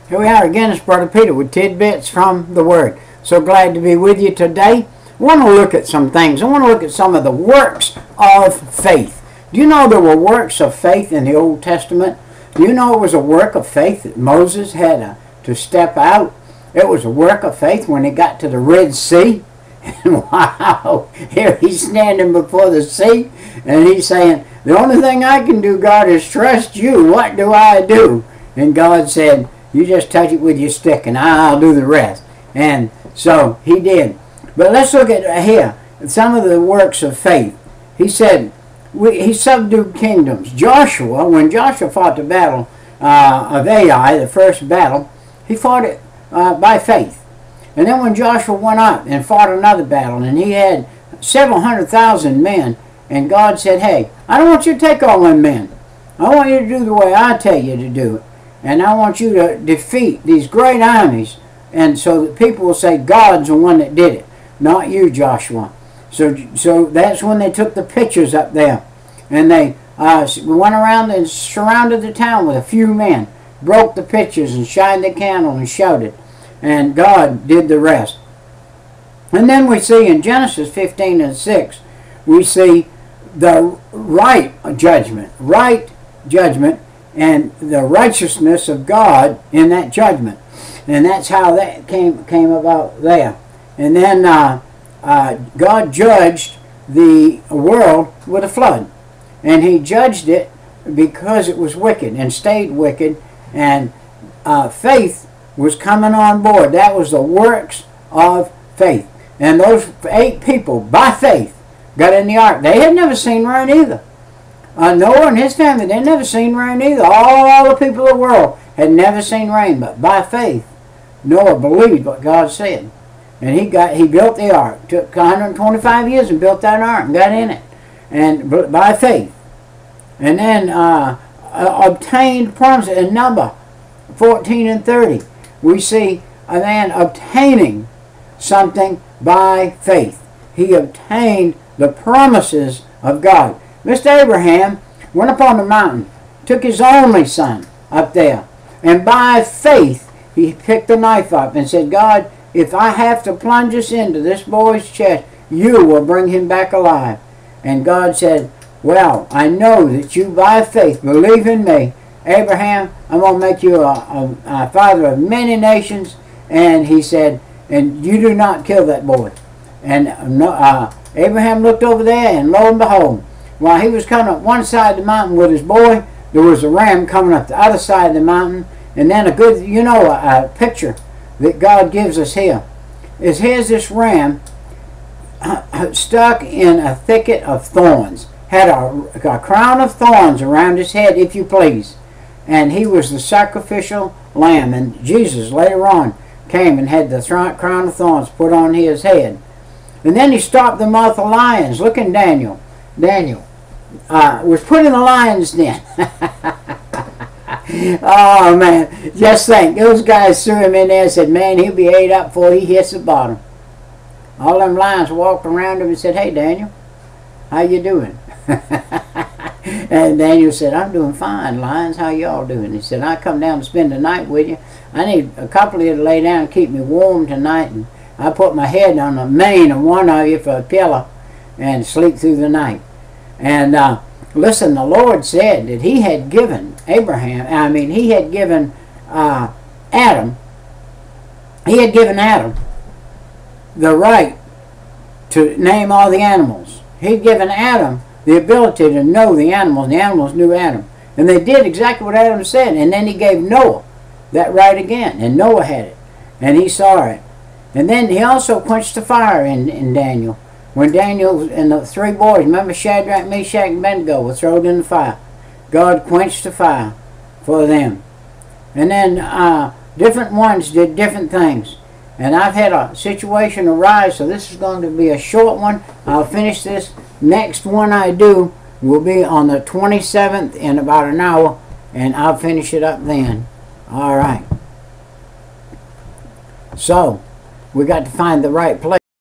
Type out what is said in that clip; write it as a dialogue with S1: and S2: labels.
S1: Here we are again, it's Brother Peter with tidbits from the Word. So glad to be with you today. I want to look at some things. I want to look at some of the works of faith. Do you know there were works of faith in the Old Testament? Do you know it was a work of faith that Moses had to step out? It was a work of faith when he got to the Red Sea. And wow, here he's standing before the sea and he's saying, the only thing I can do, God, is trust you. What do I do? And God said, you just touch it with your stick and I'll do the rest. And so he did. But let's look at here some of the works of faith. He said he subdued kingdoms. Joshua, when Joshua fought the battle of Ai, the first battle, he fought it by faith. And then when Joshua went up and fought another battle, and he had several 100,000 men, and God said, hey, I don't want you to take all them men. I want you to do the way I tell you to do it. And I want you to defeat these great armies, and so that people will say God's the one that did it, not you, Joshua. So that's when they took the pictures up there, and they went around and surrounded the town with a few men, broke the pictures and shined the candle and shouted, and God did the rest. And then we see in Genesis 15:6, we see the right judgment, and the righteousness of God in that judgment. And that's how that came about there. And then God judged the world with a flood. And he judged it because it was wicked and stayed wicked. And faith was coming on board. That was the works of faith. And those 8 people, by faith, got in the ark. They had never seen rain either. Noah and his family, they'd never seen rain either. All the people of the world had never seen rain. But by faith, Noah believed what God said. And he built the ark. Took 125 years and built that ark and got in it. And by faith. And then obtained promises. In Number 14 and 30, we see a man obtaining something by faith. He obtained the promises of God. Mr. Abraham went up on the mountain, took his only son up there, and by faith he picked the knife up and said, God, if I have to plunge this into this boy's chest, you will bring him back alive. And God said, well, I know that you by faith believe in me. Abraham, I'm going to make you a father of many nations. And he said, and you do not kill that boy. And Abraham looked over there, and lo and behold, while he was coming up one side of the mountain with his boy, there was a ram coming up the other side of the mountain. And then a picture that God gives us here is here's this ram stuck in a thicket of thorns. Had a crown of thorns around his head, if you please. And he was the sacrificial lamb. And Jesus later on came and had the crown of thorns put on his head. And then he stopped the mouth of lions. Look in Daniel. Daniel was put in the lion's den. Oh man, just think, those guys threw him in there and said, man, he'll be ate up before he hits the bottom. All them lions walked around him and said, hey Daniel, how you doing? And Daniel said, I'm doing fine, lions, how y'all doing? He said, I come down to spend the night with you. I need a couple of you to lay down and keep me warm tonight, and I put my head on the mane of one of you for a pillow and sleep through the night. And listen, the Lord said that he had given he had given Adam the right to name all the animals. He'd given Adam the ability to know the animals, and the animals knew Adam. And they did exactly what Adam said. And then he gave Noah that right again, and Noah had it, and he saw it. And then he also quenched the fire in Daniel. When Daniel and the 3 boys, remember Shadrach, Meshach, and Abednego, were thrown in the fire. God quenched the fire for them. And then different ones did different things. And I've had a situation arise, so this is going to be a short one. I'll finish this. Next one I do will be on the 27th in about an hour, and I'll finish it up then. All right. So, we got to find the right place.